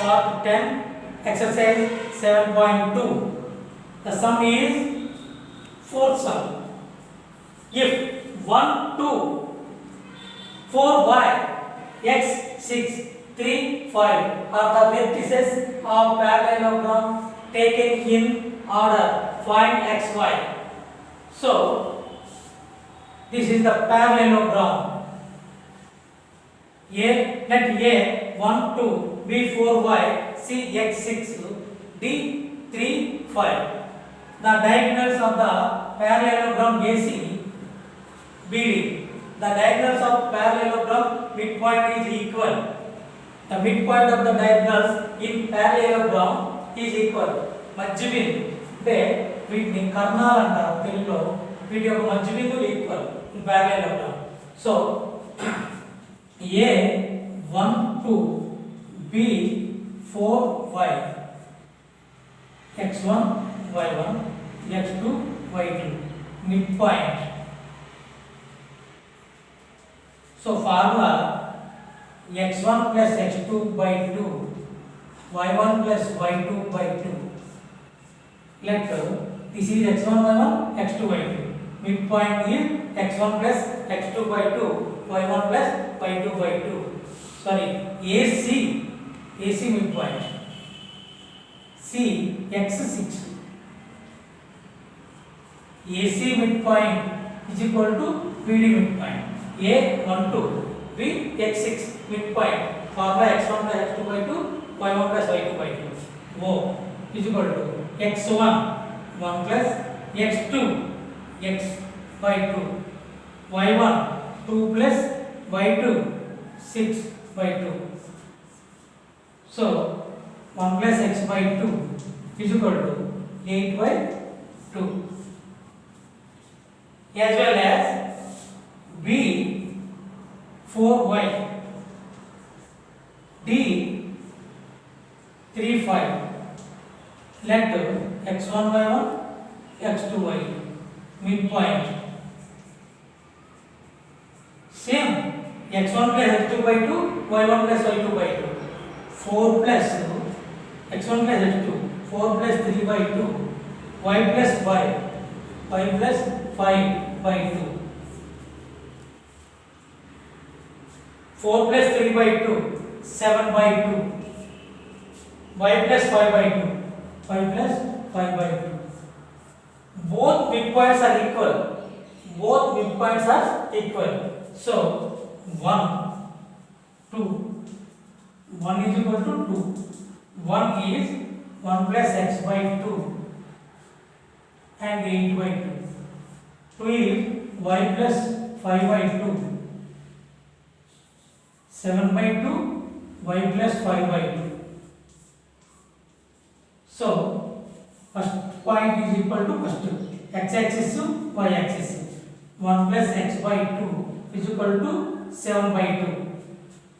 part 10, exercise 7.2. The sum is fourth sum. If 1, 2, 4y, x, 6, 3, 5 are the vertices of parallelogram taken in order, find x, y. So, this is the parallelogram. Let A 1, 2, B 4y, C x 6, D 3, 5. The diagonals of the parallelogram AC, BD. The diagonals of parallelogram midpoint is equal. The midpoint of the diagonals in parallelogram is equal. మధ్య బిందు అంటే వీటిని కర్ణాలు అంటారు తెలుగులో. వీటి యొక్క మధ్య బిందువులు equal in parallelogram. So A 1, 2, B 4y, x1, y1, x2, y2, midpoint. So formula x1 plus x2 by 2, y1 plus y2 by 2. Let this is x1 y1, x2 y2. Midpoint is x1 plus x2 by 2, y1 plus y2 by 2. Sorry, AC midpoint. C x6. AC midpoint is equal to BD midpoint. A 1 2, B x6 midpoint. Formula x1 plus x2 by 2, y1 plus y2 by 2. O is equal to x1 1 plus x2 x by 2, y1 2 plus y2 6 by 2. So 1 plus x by 2 is equal to 8 by 2. As well as B 4y, D 3 5. Let x1 y1, x2 y, midpoint. Same x1 plus x2 by 2, y1 plus y2 by 2. 4 plus x1 plus x2, 4 plus 3 by 2, y plus y, y plus 5 by 2. 4 plus 3 by 2, 7 by 2, y plus 5 by 2, y plus 5 by 2. Both midpoints are equal. Both midpoints are equal. So 1, 2, 1 is equal to 2. 1 is 1 plus x by 2 and 8 by 2. 2 is y plus 5 by 2. 7 by 2, y plus 5 by 2. So first point is equal to first x-axis to y-axis. 1 plus x by 2 is equal to 7 by 2.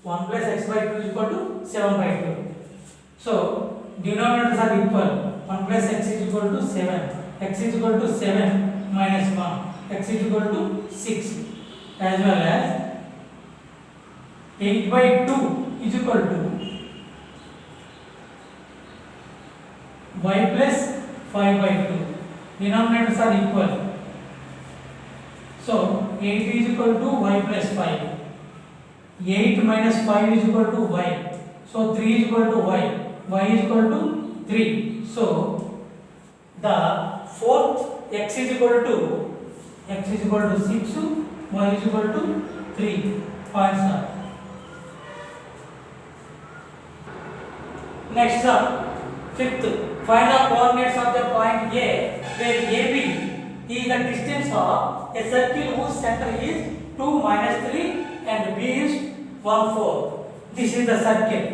1 plus x by 2 is equal to 7 by 2. So denominators are equal. 1 plus x is equal to 7. X is equal to 7 minus 1. X is equal to 6. As well as 8 by 2 is equal to y plus 5 by 2. Denominators are equal. So 8 is equal to y plus 5. 8 minus 5 is equal to y. So 3 is equal to y. Y is equal to 3. So the fourth x is equal to 6, y is equal to 3. Points are. Next up, fifth, find the coordinates of the point A where AB is the distance of a circle whose center is 2 minus 3 and B is 1 4. This is the circle.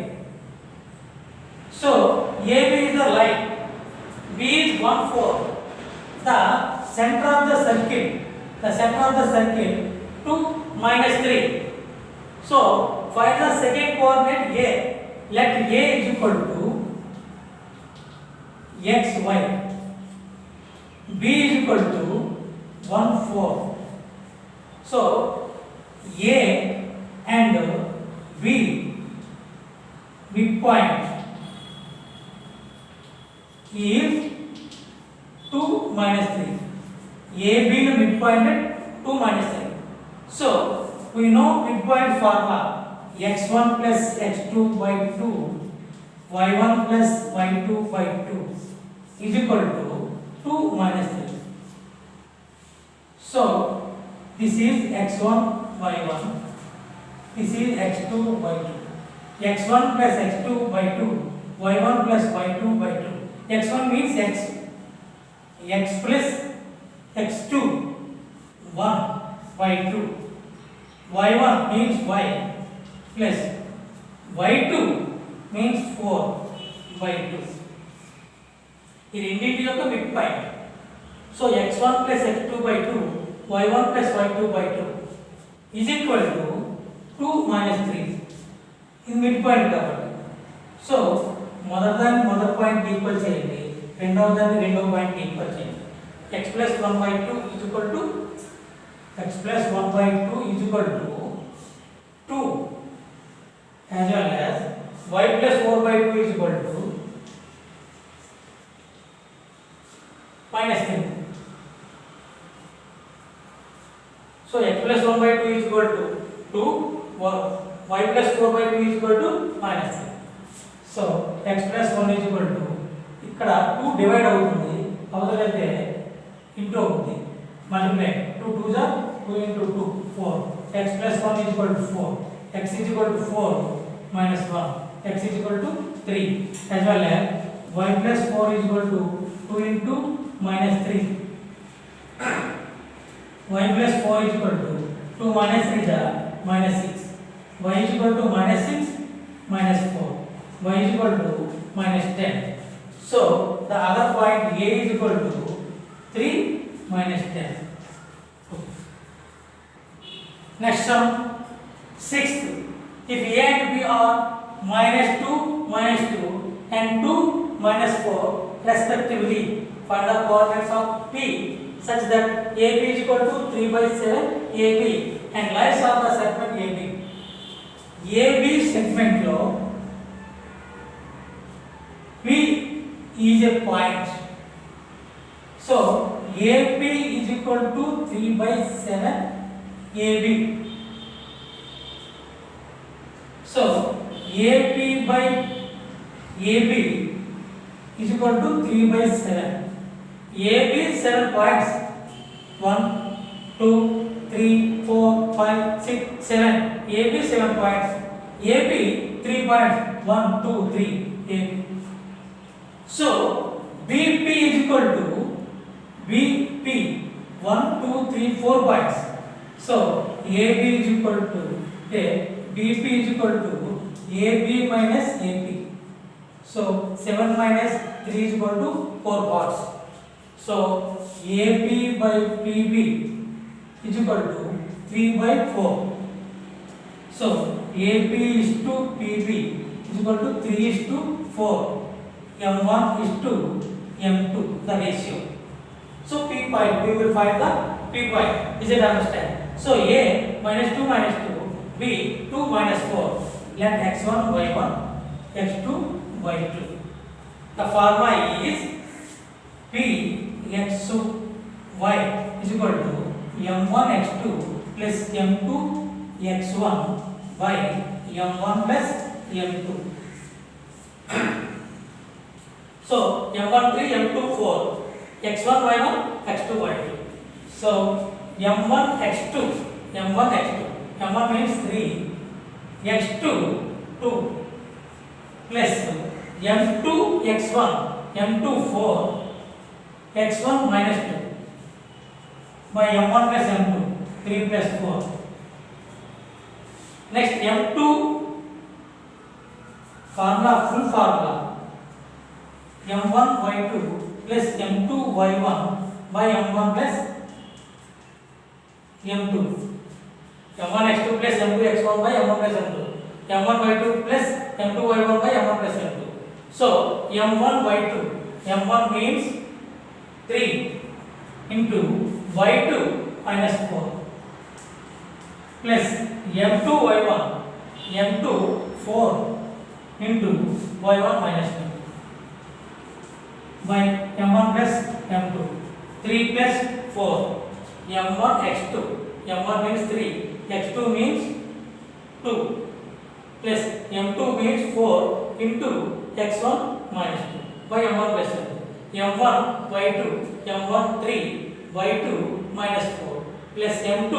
So AB is the line, B is 1 4. The center of the circle 2 minus 3. So find the second coordinate A. Let A is equal to x y, B is equal to 1 4. So A and B midpoint is 2 minus 3. AB the midpoint at 2 minus 3. So we know midpoint formula x1 plus x2 by 2, y1 plus y2 by 2 is equal to 2 minus 3. So this is x1 y1, this is x2 y2. x1 plus x2 by 2, y1 plus y2 by 2. x1 means x plus x2 1 by 2. y1 means y plus y2 means 4 by 2. ఇది రెండింటి యొక్క mid point. So x1 plus x2 by 2, y1 plus y2 by 2 is equal to 2 minus 3. ఇది mid point కాబట్టి. So మొదటి point equal చేయండి, రెండవ point equal చేయండి. x plus 1 by 2 is equal to 2 as well as y plus 4 by 2 is equal to minus 3. So x plus 1 by 2 is equal to 2, y plus 4 by 2 is equal to minus 3. So x plus 1 is equal to ఇక్కడ 2 divide అవుతుంది, అవతలైతే into అవుతుంది, multiply 2 2s are 2 into 2 4. x plus 1 is equal to 4, x is equal to 4 minus 1, x is equal to 3 as well as y plus 4 is equal to 2 into minus 3. y plus 4 is equal to 2 minus 3 is minus 6. y is equal to minus 6 minus 4. y is equal to minus 10. So the other point a is equal to 3 minus 10. Next sum, sixth. If a and b are minus 2 and 2 minus 4 respectively, find the coordinates of P such that AB is equal to 3 by 7 AB and lies on the segment AB. AB segment lo P is a point. So AB is equal to 3 by 7 AB. So AP by AB is equal to 3 by 7. AB 7 points. 1, 2, 3, 4, 5, 6, 7. AB 7 points. AB 3 points. 1, 2, 3. AB. So BP is equal to BP 1, 2, 3, 4 points. So AB is equal to BP is equal to AB minus AP. So 7 minus 3 is equal to 4 parts. So AP by PB is equal to 3 by 4. So AP is to PB is equal to 3 is to 4. M1 is to M2, the ratio. So P point, we will find the P point. Is it understand? So A minus 2 minus 2, B 2 minus 4. Let x1 y1, x2 y2. The formula is P x y is equal to m1 x2 plus m2 x1 by m1 plus m2. So m1 3, m2 4, x1 y1, x2 y2. So m1 x2, m1 means 3, x2 2 plus m2 x1, m2 4, x1 minus 2 by m1 plus m2, 3 plus 4. Next m2 formula, full formula, m1 y2 plus m2 y1 by m1 plus m2, m1 x2 plus m2 x1 by m1 plus m2, m1 y2 plus m2 y1 by m1 plus m2. So m1 y2, m1 means 3 into y2 minus 4 plus m2 y1, m2 4 into y1 minus 2 by m1 plus m2. 3 plus 4, m1 x2. m1 means 3, x2 means 2, plus m2 means 4 into x1 minus 2 by m1 plus m2. m1 y2, m1 3 y2 minus 4 plus m2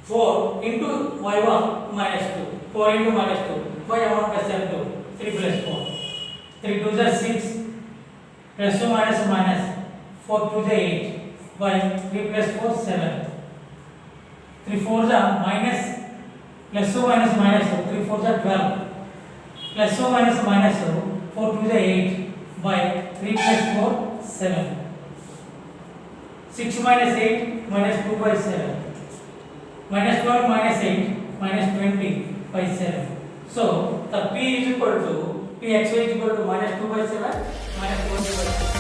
4 into y1 minus 2, 4 into minus 2 by m1 plus m2. 3 plus 4, 3 2 is 6 plus 2 minus minus 4 2 is 8 by 3 plus 4 7, 3 4 is minus plus 2 minus minus 2, 3 4 is 12 plus 2 minus minus 2, 4 2 is 8 by 3 plus 4 7, 6 minus 8 minus 2 by 7, minus 12 minus 8 minus 20 by 7. So the p is equal to pxy is equal to minus 2 by 7 minus 4 by 7.